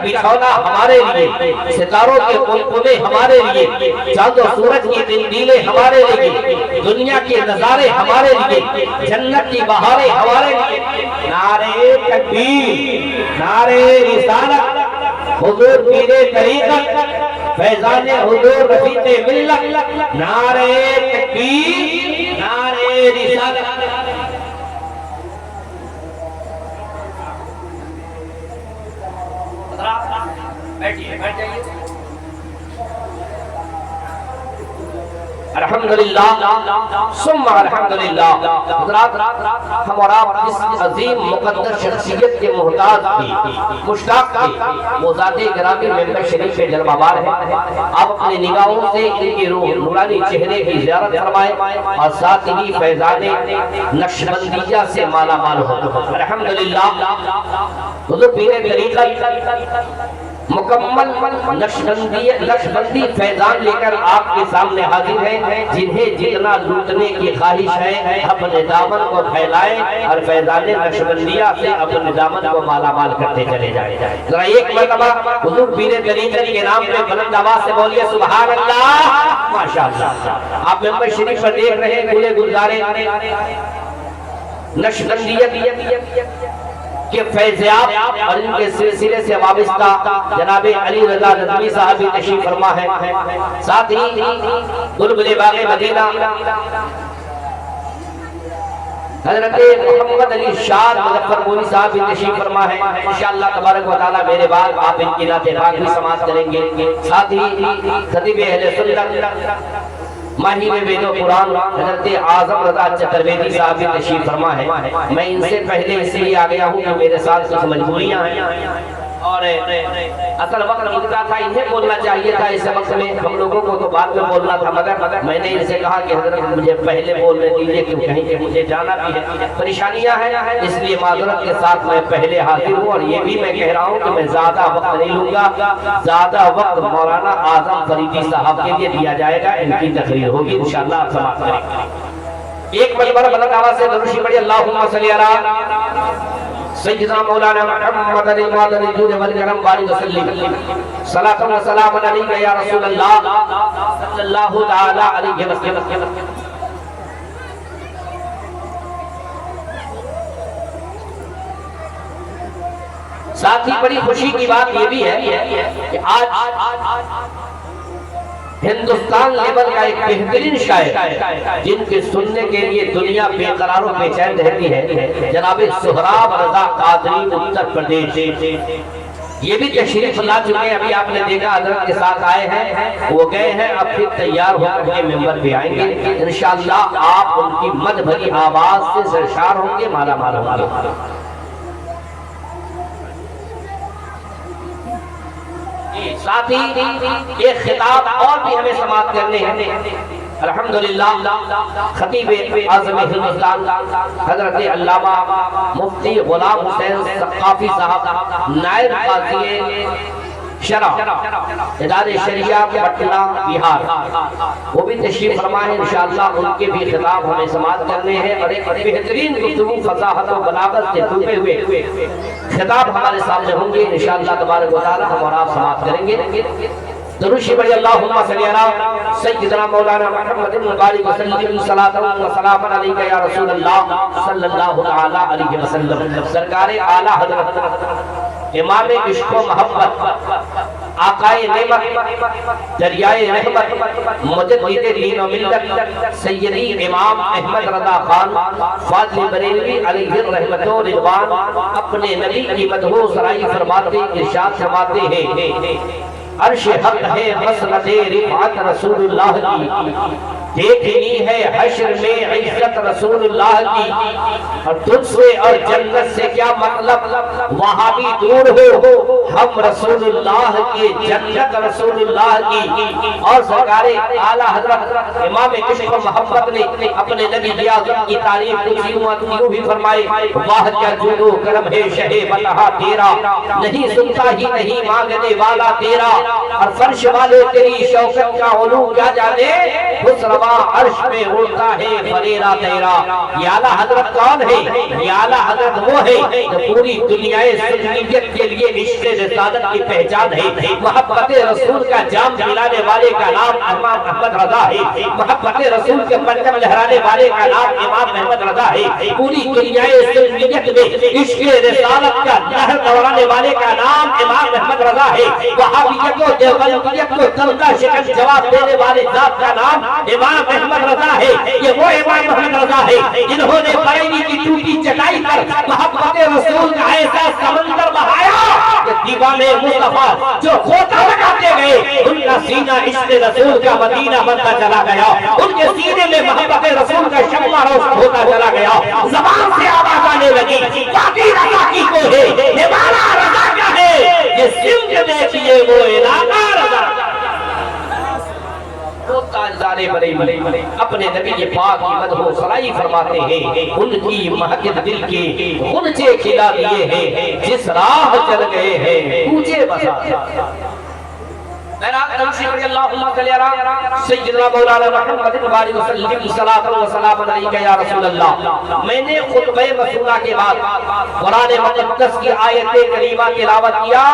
بچھونا ہمارے لیے، ستاروں کے قلقلے ہمارے لیے، چاند و سورج کی دلدلیں ہمارے لیے، دنیا کے نظارے ہمارے لیے، جنت کی بہاریں ہمارے لیے۔ نعرہ تکبیر، نعرہ رسالت، حضور پیر طریقت، فیضان حضور رفیق ملت، نعرہ تکبیر، نعرہ رسالت۔ بیٹھئے، بیٹھ جائیے۔ الحمدللہ ثم الحمدللہ۔ حضرات، ہم اور آپ اس عظیم مقدس شخصیت کے محتاج تھی، مشتاق تھی۔ وہ ذات گرامی ممبر شریف میں جلوہ بار ہے۔ آپ اپنی نگاہوں سے ان کی روح نورانی چہرے کی زیارت فرمائے اور ساتھ ہی فیضان نقشبندیہ سے مالا مال ہو۔ الحمدللہ حضور پیر طریقت مکمل نقشبندی فیضان لے کر آپ کے سامنے حاضر ہیں، جنہیں جتنا لوٹنے کی خواہش ہے اپنے دامن کو پھیلائیں اور فیضان نقشبندیہ سے اپنے دامن کو مالا مال کرتے چلے جائیں۔ ذرا ایک مرتبہ حضور پیر طریقت کے نام پہ بلند آواز سے بولیے سبحان اللہ، ماشاءاللہ۔ آپ ممبر شریف پر دیکھ رہے ہیں گلے گلزارے نقشبندیت کہ فیضیاب اور ان کے سلسلے سے وابستہ جناب علی رضا نظمی صاحب تشریف فرما ہے۔ ساتھ ہی بلبل باغ مدینہ حضرت محمد علی شاہ مظفر پوری صاحب بھی تشریف فرما ہے۔ انشاءاللہ تبارک و تعالی میرے بعد آپ ان کی نعت پاک بھی سماعت کریں گے۔ ساتھ ہی خطیب اہل سنت ماہی میں وید و قرآن حضرت اعظم رضا چترویدی صاحب بھی تشریف فرما ہے۔ میں ان سے پہلے اس لیے آ گیا ہوں کہ میرے ساتھ کچھ مجبوریاں ہیں اور اصل وقت ملتا تھا، انہیں بولنا چاہیے تھا اس وقت میں، ہم لوگوں کو تو بعد میں بولنا تھا، مگر میں نے ان سے کہا کہ حضرت مجھے پہلے بولنے دیجئے کیوں کہیں کہ مجھے جانا بھی ہے، پریشانیاں ہیں، اس لیے معذرت کے ساتھ میں پہلے حاضر ہوں۔ اور یہ بھی میں کہہ رہا ہوں کہ میں زیادہ وقت نہیں لوں گا، زیادہ وقت مولانا اعظم فریدی صاحب کے لیے دیا جائے گا، ان کی تقریر ہوگی، انشاءاللہ آپ سماعت کریں گے۔ ایک مرتبہ بلند آواز سے درود شریف پڑھیے، اللہم صلی علی سیدنا مولانا محمد علی مادر جود والکرم بارک وسلم، صلاۃ و سلام علیک یا رسول اللہ صلی اللہ تعالی علیہ وسلم۔ ساتھ ہی بڑی خوشی کی بات یہ بھی ہے کہ آج ہندوستان لیول کا ایک بہترین شاعر جن کے سننے کے لیے دنیا بے قرار و بے چین رہتی ہے، جناب سہراب رضا قادری اتر پردیش، یہ بھی تشریف لا چکے ہیں۔ ابھی آپ نے دیکھا حضرت کے ساتھ آئے ہیں، وہ گئے ہیں، اب پھر تیار ہو کر کے ممبر پہ آئیں گے، انشاءاللہ آپ ان کی مدح بھری آواز سے سرشار ہوں گے، مالا مال ہوں گے۔ ساتھ ہی ایک خطاب اور بھی ہمیں سماعت کرنے ہیں۔ الحمدللہ خطیب اعظم ہندوستان حضرت علامہ مفتی غلام حسین ثقافی صاحب نائب قاضی شرع ادارے شریعہ پٹنہ بہار، وہ بھی تشریف فرما ہے، انشاءاللہ ان کے بھی خطاب ہمیں سماعت کرنے ہیں اور ایک بہترین گفتگو فصاحت و بلاغت سے ڈوبے ہوئے خطاب ہمارے سامنے ہوں گے، انشاءاللہ تبارک و تعالی ہم اور آپ سماعت کریں گے۔ درود شریف پڑھیے، اللہم صلی علی سیدنا مولانا محمد مبارک وسلم، صلاۃ و سلام علیک یا رسول اللہ صلی اللہ تعالی علیہ وسلم۔ سرکار اعلیٰ حضرت امام عشق و محبت، آقائے نعمت، دریائے رحمت، مجدد دین و ملت، سیدی امام احمد رضا خان فاضل بریلوی علیہ الرحمت و رضوان اپنے نبی کی مدح و سرائی فرماتے، ارشاد فرماتے ہیں، عرش حق ہے مسند رفعت رسول اللہ کی، دیکھنی ہے حشر میں عزت رسول اللہ کی، اور تجھ سے اور جنت سے کیا مطلب، وہاں بھی دور ہو، ہم رسول اللہ کی جنت رسول اللہ کی۔ اور سرکار اعلیٰ حضرت امام عشق و محبت نے اپنے نبی اعظم کی تعریف کچھ یوں بھی فرمائے، واہ کیا جود و کرم ہے شہ بطحہ تیرا، نہیں سنتا ہی نہیں مانگنے والا تیرا، اور فرش والے تیری شوکت کا علو کیا جانے، خسروا فرما عرش پہ اڑتا ہے فریرا تیرا. یہ اعلیٰ حضرت کون ہے؟ یہ اعلیٰ حضرت وہ ہے جو پوری دنیا سنیت کے لیے عشق رسالت کی پہچان ہے. محبت رسول کا جام پلانے والے کا نام امام احمد رضا ہے. محبت رسول کے پرچم لہرانے والے کا نام امام احمد رضا ہے. پوری دنیا سنیت میں عشق رسالت کا لہر دوڑانے والے کا نام امام احمد رضا ہے. وہابیت و دیوبندیت کو تلقا شکن جواب دینے والے ذات کا نام امام احمد رضا ہے. یہ وہ امام احمد رضا ہے جنہوں نے بریلی کی ٹوٹی چٹائی پر محبت رسول کا ایسا سمندر بہایا کہ دیوانے مصطفیٰ جو غوطہ لگاتے گئے ان کا سینہ عشق رسول کا مدینہ بنتا چلا گیا. ان کے سینے میں محبت رسول کا شمع روشن ہوتا چلا گیا. زبان سے آواز آنے لگی باقی رضا کی کو ہے ہمارا رضا کیا ہے. یہ سمجھ دیکھئے وہ علاقہ رضا وہ تاجدار بریلی اپنے نبی پاک کی مدح و ثنائی فرماتے ہیں. ان کی مہک دل کے غنچے کھلا دیے ہیں جس راہ چل گئے ہیں تجھے بسا. سیدنا مولانا محمد بارک وسلم صلاۃ و سلام علیک یا رسول اللہ. میں نے خطبہ مسنونہ کے بعد قرآن مقدس کی آیت کریمہ تلاوت کیا.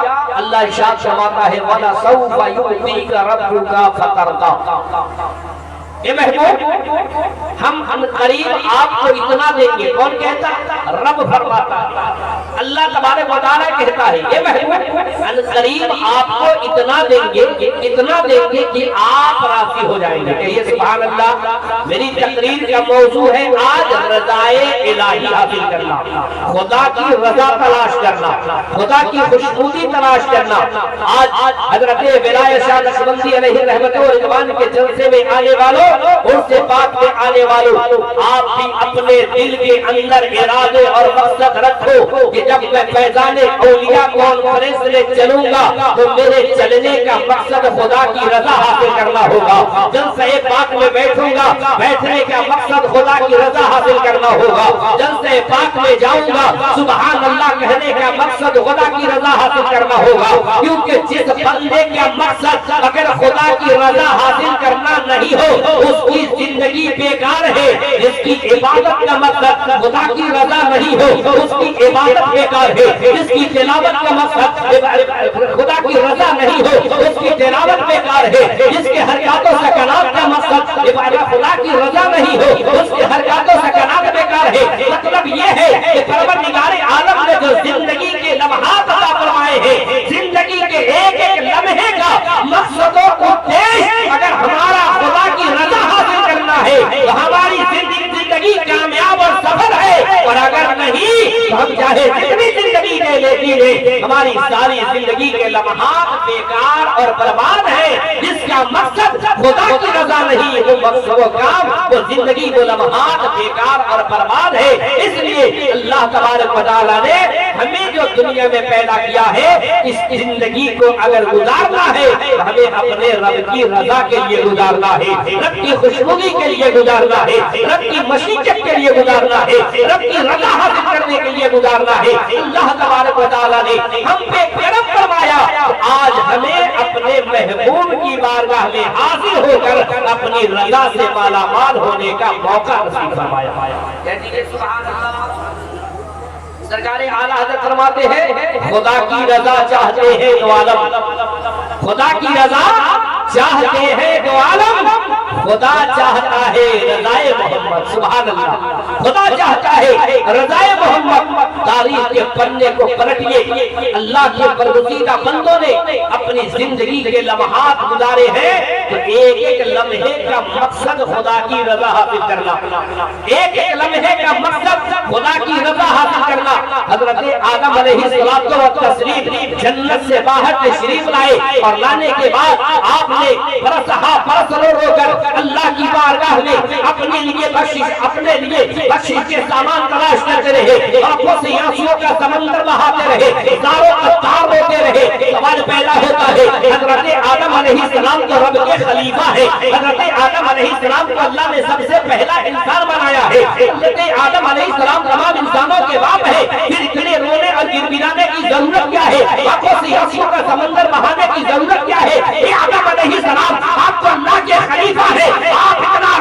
اللہ ارشاد فرماتا ہے وَلَسَوْفَ يُعْطِيكَ رَبُّكَ فَتَرْضَىٰ. اے محبوب ہم قریب آپ کو اتنا دیں گے. کون کہتا ہے؟ رب فرماتا ہے. اللہ تبارک و تعالیٰ کہتا ہے اے محبوب قریب آپ کو اتنا دیں گے کہ آپ راضی ہو جائیں گے. کہیے سبحان اللہ. میری تقریر کا موضوع ہے آج رضائے الہی حاصل کرنا, خدا کی رضا تلاش کرنا, خدا کی خوشنودی تلاش کرنا. آج حضرت ولایت شاہ نقشبندی علیہ رحمت و رضوان کے جلسے میں آنے والوں ان سے بات میں آنے والوں آپ بھی اپنے دل کے اندر ارادے اور مقصد رکھو کہ جب میں فیضان اولیاء کانفرنس میں چلوں گا تو میرے چلنے کا مقصد خدا کی رضا حاصل کرنا ہوگا. جلسہ پاک میں بیٹھوں گا, بیٹھنے کا مقصد خدا کی رضا حاصل کرنا ہوگا. جلسہ پاک میں جاؤں گا سبحان اللہ کہنے کا مقصد خدا کی رضا حاصل کرنا ہوگا. کیونکہ جس بندے کا مقصد اگر خدا کی رضا حاصل کرنا نہیں ہو اس کی زندگی بیکار ہے. جس کی عبادت کا مقصد خدا کی رضا نہیں ہو اس کی عبادت بیکار ہے. جس کی تلاوت کا مقصد خدا کی رضا نہیں ہو اس کی تلاوت بیکار ہے. جس کے حرکات و سکنات کا مقصد خدا کی رضا نہیں ہو اس کے حرکات و سکنات بیکار ہے. مطلب یہ ہے کہ پروردگار عالم نے جو زندگی کے لمحات عطا فرمائے ہیں, زندگی کے ایک ایک لمحے کا مقصد و ادیش اگر ہمارا خدا کی رضا حاصل کرنا ہے تو ہماری زندگی کامیاب اور سفل ہے. اور اگر نہیں تو ہم چاہے جتنی زندگی لے لیتی ہے ہماری ساری زندگی کے لمحات بیکار اور برباد ہے. جس کا مقصد خدا کی رضا نہیں وہ مقصد و کام وہ زندگی وہ لمحات بیکار اور برباد ہے. اس لیے اللہ تبارک و تعالیٰ نے ہمیں جو دنیا میں پیدا کیا ہے اس زندگی کو اگر گزارنا ہے تو ہمیں اپنے رب کی رضا کے لیے گزارنا ہے, رب کی خوشنودی کے لیے گزارنا ہے, رب کی مشیت کے لیے گزارنا ہے, رب کی رضا حاصل کرنے کے لیے گزارنا ہے. اللہ تبارک و تعالیٰ نے ہم پہ کرم فرمایا. آج ہمیں اپنے محبوب کی بارگاہ میں حاضر ہو کر اپنی رضا سے مالا مال ہونے کا موقع نصیب فرمایا. سرکار اعلیٰ حضرت فرماتے ہیں خدا کی رضا چاہتے ہیں تو عالم, خدا کی رضا چاہتے ہیں تو عالم, خدا چاہتا ہے رضائے محمد. سبحان اللہ. خدا چاہتا ہے رضائے محمد. تاریخ کے پنے کو پلٹیے. اللہ کے برگزیدہ بندوں نے اپنی زندگی کے لمحات گزارے ہیں تو ایک ایک لمحے کا مقصد خدا کی رضا حاصل کرنا, ایک ایک لمحے کا مقصد خدا کی رضا حاصل کرنا. حضرت آدم علیہ السلام و تسلیم جنت سے باہر تشریف لائے اور لانے کے بعد آپ نے برس رو کر اللہ کی بارگاہ میں اپنے لیے بخشش کے سامان تلاش کرتے رہے. آنکھوں سے آنسوؤں کا سمندر بہاتے رہے, زاروں قطار ہوتے رہے. سوال پیدا ہوتا ہے حضرت آدم علیہ السلام تو رب کے خلیفہ ہے, حضرت آدم علیہ السلام کو اللہ نے سب سے پہلا انسان بنایا ہے, حضرت آدم علیہ السلام تمام انسانوں کے باپ ہے, پھر اتنے رونے اور گڑگڑانے کی ضرورت کیا ہے, آنکھوں سے آنسوؤں کا سمندر بہانے کی ضرورت کیا ہے. آدم علیہ السلام آپ تو اللہ کے خلیفہ ہے, آپ اتنا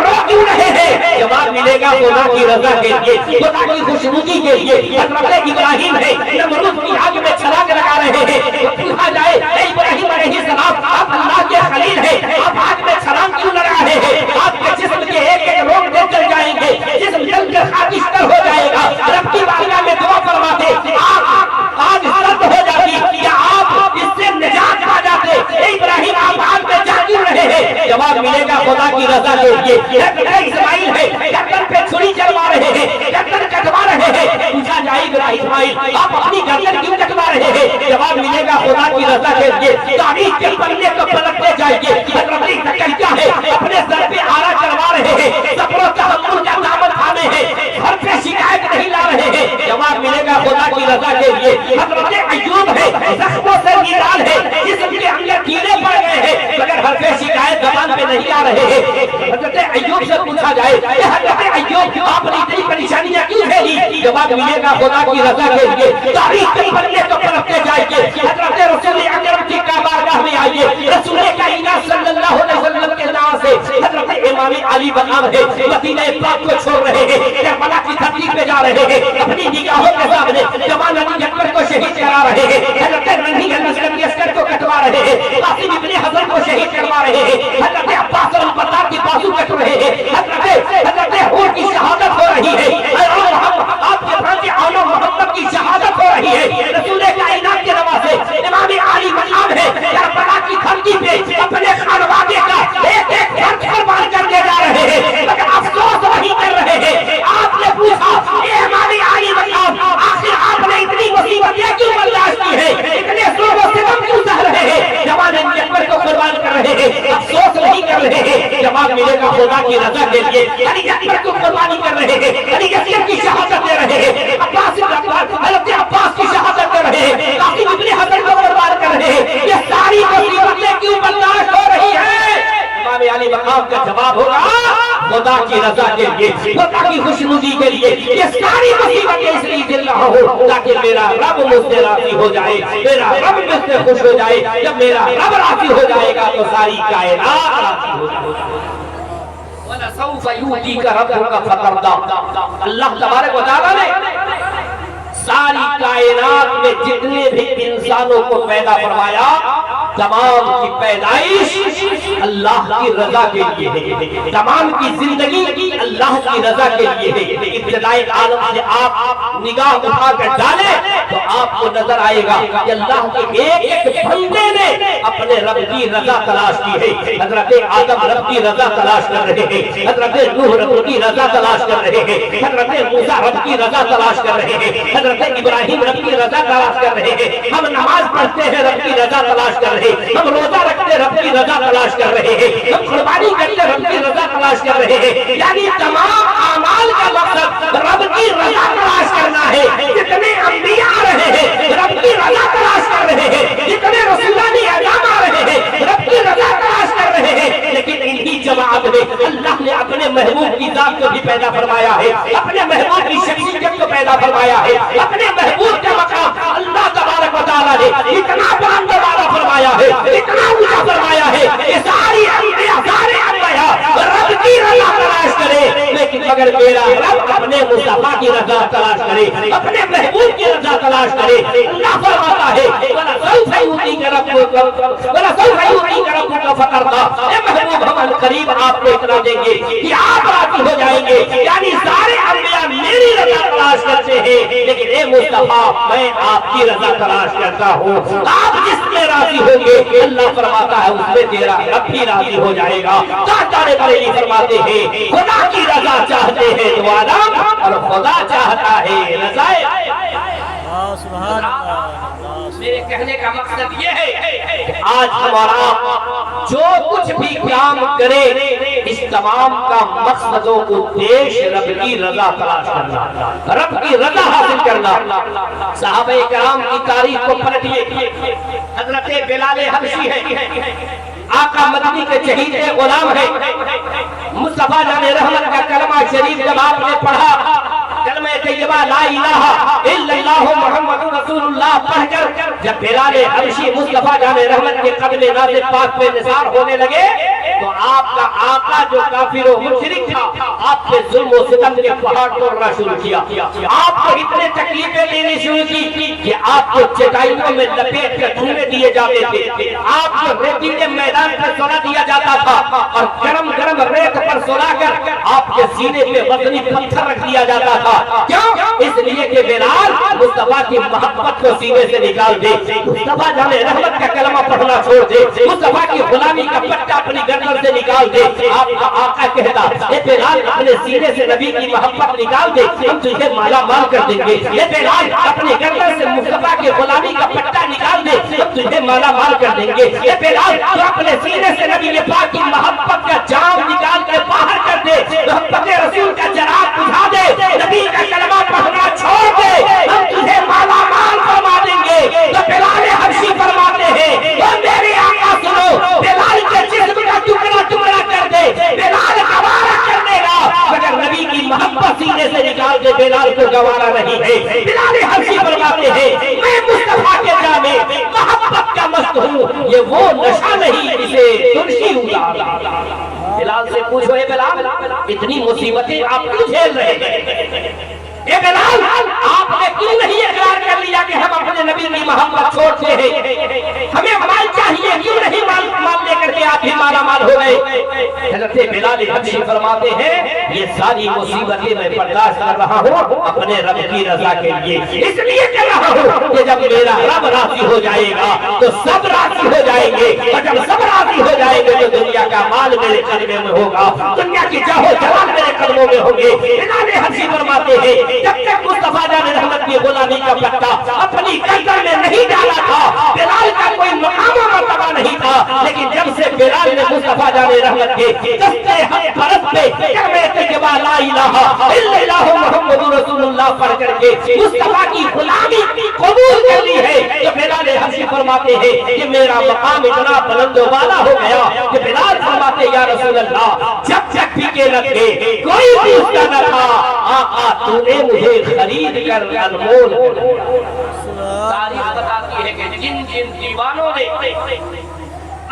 خدا کی رضا کے لیے، خدا کی خوشنودی کے لیے حضرت ابراہیم ہے نمرود کی آگ میں چھلانگ لگا رہے ہیں۔ پوچھا جائے اے ابراہیم علیہ السلام آپ اللہ کے خلیل ہیں، آپ آگ میں چھلانگ کیوں لگا رہے ہیں؟ آپ کے جسم کے ایک ایک روگ میں جل جائیں گے، جسم جل کے خاکستر ہو جائے گا۔ رب کی بارگاہ میں دعا فرماتے آگ سرد ہو جاتی یا آپ اس سے نجات پا جاتے۔ اے ابراہیم آپ آگ میں جا کیوں رہے ہیں؟ جواب ملے گا خدا کی رضا کے لیے۔ اسماعیل ہے گردن پہ چھری چلوا رہے ہیں، گردن کٹوا رہے ہیں۔ پوچھا جائے اسماعیل آپ اپنی گردن کیوں کٹوا رہے ہیں؟ جواب ملے گا خدا کی رضا کے لیے۔ تاریخ کے پلے کو پلٹتے جائیے، حضرت زکریا ہے اپنے سر پہ آرا چلوا رہے ہیں، صبر و تحمل کا دامن تھامے ہیں، گھر پہ شکایت نہیں لا رہے ہیں۔ جواب ملے گا خدا کی رضا کے لیے۔ حضرت ایوب ہے زخموں سے نڈال ہے، جسم کے اندر کیڑے پڑ گئے ہیں مگر ہر پہ شکایت زبان پہ نہیں آ رہے ہیں۔ حضرت ایوب سے پوچھا جائے کہ حضرت ایوب آپ نے اتنی پریشانیاں کیوں جھیلی؟ جواب ملے گا خدا کی رضا کے لیے۔ تاریخ کے پلے کو پلٹتے جائیے، حضرت رسول اکرم کی بارگاہ میں آئیے، رسول کائنات صلی اللہ علیہ وسلم کے نام سے حضرت امام علی مقام ہے، مدینہ پاک کو چھوڑ رہے ہیں، کربلا کی دھرتی پہ جا رہے ہیں، اپنی نگاہوں کے سامنے جوان علی اکبر کو شہید کرا رہے ہیں، حضرت رنگی الاسکر کی عسکر کو کٹوا رہے ہیں، قاسم ابن حسن کو شہید کروا رہے ہیں، حضرت عباس اور البتار کی بازو کٹ رہے ہیں، حضرت حور کی شہادت ہو رہی ہے، آپ کے بھانجے آنو محمد کی شہادت ہو رہی ہے۔ رسول کائنات کے نواسے امام علی مقام ہے، کربلا کی دھرتی پہ اپنے خانوادے کا ایک ایک گھر قربان کرنے جا رہے ہیں مگر افسوس نہیں کر رہے ہیں۔ آپ نے پوچھا اے امام علی مقام آخر آپ نے اتنی مصیبتیں کیوں برداشت کی ہے، اتنے ظلم و ستم کیوں سہ رہے ہیں؟ جوان علی اکبر کو قربان کر رہے ہیں، افسوس نہیں کر رہے ہیں۔ جواب ملے گا خدا کی رضا کے لیے۔ علی اکبر کو قربانی کر رہے ہیں، علی اکبر کی شہادت دے رہے ہیں، حضرت عباس کی شہادت دے رہے ہیں، قاسم ابن حسن کو قربان کر رہے ہیں۔ یہ ساری مصیبتیں کیوں برداشت ہو رہی ہیں؟ امام علی مقام کا جواب ہوگا خدا کی رضا کے لیے، خدا کی خوشنودی کے لیے۔ یہ ساری مصیبتیں اس لیے دل رہا ہوں تاکہ میرا رب مجھ سے راضی ہو جائے، میرا رب مجھ سے خوش ہو جائے۔ جب میرا رب راضی ہو جائے گا تو ساری کائنات راضی ہو جائے گی۔ وَلَسَوْفَ يُؤْتِيكَ رَبُّكَ فَتَرْضَىٰ۔ اللہ تبارک و تعالیٰ نے ساری کائنات میں جتنے بھی انسانوں کو پیدا فرمایا تمام کی پیدائش اللہ کی رضا کے لیے ہے، تمام کی زندگی اللہ کی رضا کے لیے ہے۔ ابتدائی عالم سے آپ نگاہ اٹھا کر ڈالیں تو آپ کو نظر آئے گا کہ اللہ کے ایک ایک بندے نے اپنے رب کی رضا تلاش کی ہے۔ حضرت آدم رب کی رضا تلاش کر رہے ہیں، حضرت نوح رب کی رضا تلاش کر رہے ہیں، حضرت موسیٰ رب کی رضا تلاش کر رہے ہیں، حضرت ابراہیم رب کی رضا تلاش کر رہے ہیں۔ ہم نماز پڑھتے ہیں رب کی رضا تلاش کر رہے ہیں، ہم روزہ رکھتے رب کی رضا تلاش کر رہے ہیں، ہم قربانی کرتے رب کی رضا تلاش کر رہے ہیں۔ یعنی تمام اعمال کا مقصد رب کی رضا تلاش کرنا ہے۔ جتنے انبیاء آ رہے ہیں رب کی رضا تلاش کر رہے ہیں، جتنے رسولان اعظام آ رہے ہیں رب کی رضا تلاش کر رہے ہیں۔ لیکن انہی جماعت میں اللہ نے اپنے محبوب کی ذات کو بھی پیدا فرمایا ہے، اپنے محبوب کی شخصیت کو پیدا فرمایا ہے، اپنے محبوب کا مقام اللہ تبارک و تعالیٰ نے اتنا بلند والا فرمایا ہے، اتنا اونچا فرمایا ہے کہ ساری انبیاء سارے انبیاء رب کی رضا تلاش کرے، لیکن مگر میرا رب اپنے مصطفیٰ کی رضا تلاش کرے، اپنے محبوب کی رضا تلاش کرے۔ اللہ فرماتا ہے وَلَسَوْفَ يُؤْتِيكَ رَبُّكَ فَتَرْضَىٰ۔ اے محبوب ہم قریب آپ کو اتنا دیں گے کہ آپ راضی ہو جائیں گے۔ یعنی سارے انبیاء میری رضا تلاش کرتے ہیں، لیکن اے مصطفیٰ میں آپ کی رضا تلاش کرتا ہوں۔ آپ جس میں راضی ہوں گے اللہ فرماتا ہے اس میں تیرا رب بھی راضی ہو جائے گا۔ تاجدار بریلوی فرماتے ہیں خدا کی رضا چاہتے ہیں تو عالم اور خدا چاہتا ہے رضا۔ میرے کہنے کا مقصد یہ ہے کہ آج ہمارا جو کچھ بھی کام کرے اس تمام کا مقصد و ادیش رب کی رضا تلاش کرنا، رب کی رضا حاصل کرنا۔ صحابہ کرام کی تاریخ کو پلٹیے، حضرت بلال حبشی ہے، آقا مدنی کے شہید غلام ہے، مصطفیٰ جان رحمت کا کلمہ شریف جب آپ نے پڑھا، کلمہ طیبہ لا الہ الا اللہ محمد رسول اللہ پڑھ کر جب بلال حبشی مصطفیٰ جان رحمت کے قدم ناز پاک پہ نثار ہونے لگے، تو آپ کا آقا جو کافر و مشرک تھا آپ کے ظلم و ستم کے پہاڑ توڑنا شروع کیا، آپ کو اتنے تکلیفیں دینی شروع کی کہ آپ کو چٹائیوں میں لپیٹ کر دھونے دیے جاتے تھے، آپ کو ریتیلے میدان پر سونا دیا جاتا تھا اور گرم گرم ریت پر سونا کر آپ کے سینے پہ وزنی پتھر رکھ دیا جاتا تھا۔ کیوں؟ اس لیے کہ بلال مصطفیٰ کی محبت کو سینے سے نکال دے، مصطفیٰ جان رحمت کا کلمہ پڑھنا چھوڑ دے، مصطفیٰ کی غلامی کا پٹا اپنی گردن سے نکال دے۔ آپ کا آقا کہتا اے بلال اپنے سینے سے نبی کی محبت نکال دے، ہم تجھے مالا مال کر دیں گے۔ اے بلال اپنی گردن سے مصطفیٰ کی غلامی کا پٹا نکال دے، ہم تجھے مالا مال کر دیں گے۔ اے بلال تو اپنے سینے سے نبی پاک کی محبت کا جام نکال کر باہر کر دے، محبت رسول کا چراغ بجھا دے، نبی کا کلمہ پڑھنا چھوڑ دے، ہم تجھے مالا مال فرما دیں گے۔ تو بلال حبشی فرماتے ہیں اور میرے آقا سنو، بلال کے جسم کا ٹکڑا ٹکڑا کر دے، بلال گوارا کر دے گا، مگر نبی کی محبت سینے سے نکال دے بلال کو گوارا نہیں ہے۔ بلال حبشی فرماتے ہیں میں مصطفیٰ کے جام میں محبت کا مست ہوں، یہ وہ نشہ نہیں جسے ترشی اتارا۔ بلال سے پوچھو اے بلال اتنی مصیبتیں آپ کیوں جھیل رہے ہیں؟ اے بلال آپ نے کیوں نہیں اقرار کر لیا کہ ہم اپنے نبی کی محبت چھوڑتے ہیں، ہمیں مال چاہیے، کیوں نہیں مال لے کر کے آپ ہی مالا مال ہو گئے؟ حضرت بلال حبشی فرماتے ہیں یہ ساری مصیبتیں میں برداشت کر رہا ہوں اپنے رب کی رضا کے لیے، اس لیے کر رہا ہوں کہ جب میرا رب راضی ہو جائے گا تو سب راضی ہو جائیں گے، اور جب سب راضی ہو جائیں گے تو دنیا کا مال میرے قدمے میں ہوگا، دنیا کی چاہو جلال میرے قدموں میں ہوں گے۔ بلال حبشی فرماتے ہیں جب تک مصطفیٰ جان رحمت کی غلامی کا پٹا اپنی گردن میں نہیں ڈالا تھا بلال کا کوئی مقام و مرتبہ نہیں تھا، لیکن جب سے بلال نے مصطفیٰ جان رحمت کے دستے حق پرست پہ کلمہ طیبہ لا الہ الا اللہ محمد رسول اللہ پڑھ کر کے مصطفیٰ کی غلامی قبول کر لی ہے، تو بلال حبشی فرماتے ہیں کہ میرا مقام اتنا بلند و بالا ہو گیا کہ بلال فرماتے یا رسول اللہ جب تک پھیکے نہ تھے کوئی پوچھتا نہ تھا آقا تو نے مجھے خرید کر انمول تاریخ بتاتی ہے کہ جن جن دیوانوں نے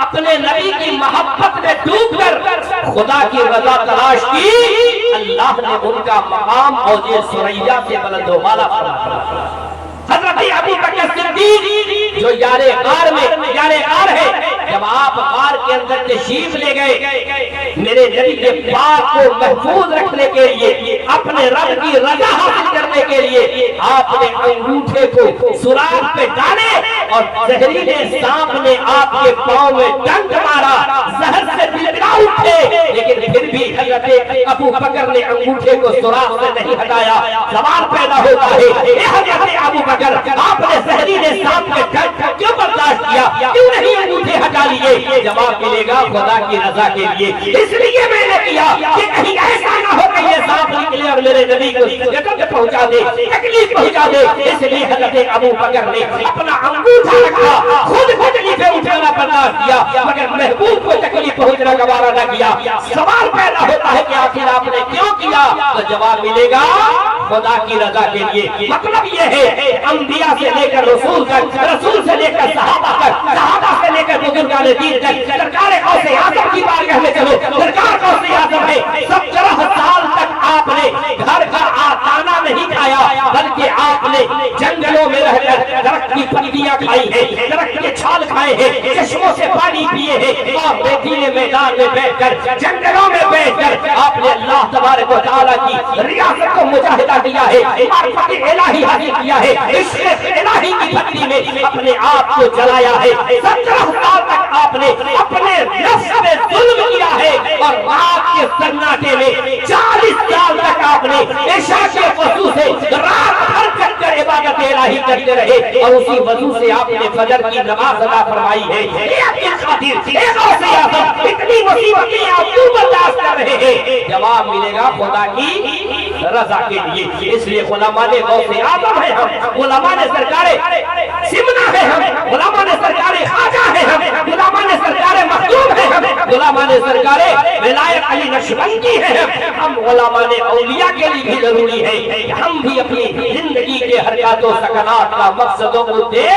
اپنے نبی کی محبت میں ڈوب کر خدا کی رضا تلاش کی اللہ نے ان کا مقام اوج ثریا سے بلند و بالا فرمایا۔ حضرت ابو بکر صدیق جو یار غار ہے، جب آپ غار کے اندر تشریف لے گئے میرے نبی کے پاک کو محفوظ رکھنے کے لیے، اپنے رب کی رضا حاصل کرنے کے لیے آپ نے انگوٹھے کو سوراخ پہ ڈالے اور زہریلے سانپ نے آپ کے پاؤں میں ڈنک مارا، زہر سے بلبلا اٹھے، لیکن پھر بھی حضرت ابو بکر نے انگوٹھے کو سوراخ سے نہیں ہٹایا۔ سوال پیدا ہوتا ہے اے حضرت ابو بکر آپ نے زہریلے سانپ کے ڈنک کیوں برداشت کیا، کیوں نہیں انگوٹھے ہٹا لیے؟ جواب ملے گا خدا کی رضا کے لیے، اس لیے میں نے کیا کہ کہیں ایسا نہ ہو کہ یہ سانپ نکلے اور میرے نبی کو جگہ پہنچا دے، تکلیف پہنچا دے، اس لیے حضرت ابو بکر نے اپنا انگوٹھا رکھا، خود تکلیفیں اٹھانا برداشت کیا مگر محبوب کو تکلیف پہنچنا گوارا نہ کیا۔ سوال پیدا ہوتا ہے کہ آخر آپ نے کیوں کیا؟ تو جواب ملے گا خدا کی رضا کے لیے۔ مطلب یہ ہے انبیاء سے لے کر رسول تک، رسول سے لے کر صحابہ تک، صحابہ سے لے کر بزرگان دین تک، سرکار غوث اعظم کی بارگاہ میں چلو، سرکار غوث اعظم ہے 17 سال تک آپ نے گھر گھر دانا نہیں کھایا بلکہ آپ نے جنگلوں میں رہ کر درخت کی پتیاں کھائی ہیں، درخت کے چھال کھائے ہیں، چشموں سے پانی پیے ہیں، اور ریتیلے میدان میں بیٹھ کر جنگلوں میں بیٹھ کر آپ نے اللہ تبارک و تعالیٰ کی ریاست کو مجاہدہ کیا ہے، معرفت الہی حاصل کیا ہے، عشق الہی کی پتری میں اپنے آپ کو جلایا ہے۔ 17 سال تک آپ نے اپنے نفس پہ ظلم کیا ہے اور رات کے سناٹے میں 40 سال تک آپ نے عشاء کے وضو سے رات بھر کر عبادت الہی کرتے رہے اور اسی وضو سے آپ نے فجر کی نماز ادا فرمائی ہے۔ اتنی مصیبتیں آپ کیوں برداشت کر رہے ہیں؟ جواب ملے گا خدا کی رضا کے لیے۔ اس لیے علماء نے غوث اعظم ہے ہم، علماء نے سرکار سمنا ہے ہم، علماء نے سرکار خواجہ ہے ہم، علماء نے سرکار مخدوم ہے ہم، علماء نے سرکار ولایت علی نقشبندی ہے ہم، علماء نے اولیاء کے لیے بھی ضروری ہے کہ ہم بھی اپنی زندگی کے حرکات و سکنات کا مقصد و مدعے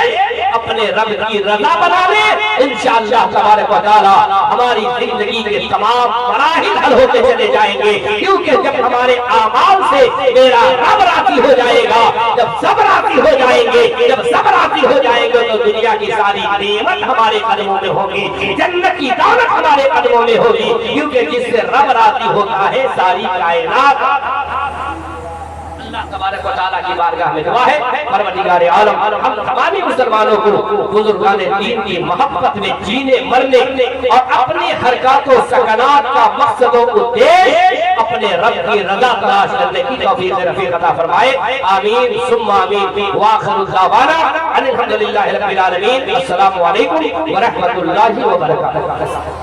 اپنے رب کی رضا بنا لیں انشاءاللہ تبارک و تعالی ہماری زندگی کے تمام مراحل حل ہوتے چلے جائیں گے، کیونکہ جب ہمارے اعمال سے میرا رب راضی ہو جائے گا، جب سب راضی ہو جائیں گے، جب سب راضی ہو جائیں گے تو دنیا کی ساری نعمت ہمارے قدموں میں ہوگی، جنت کی دولت ہمارے قدموں میں ہوگی، کیونکہ جس سے رب راضی ہوتا ہے ساری کائنات۔ اللہ تبارک و تعالیٰ کی بارگاہ میں دعا ہے، پروردگار عالم ہم تمامی مسلمانوں کو بزرگان دین کی محبت میں جینے مرنے اور اپنی حرکات و سکنات کا مقصد و ادیش اپنے رب کی رضا تلاش کرنے کی توفیق رفیق عطا فرمائے، آمین ثم آمین، وآخر دعوانا ان الحمدللہ رب العالمین، السلام علیکم ورحمۃ اللہ وبرکاتہ۔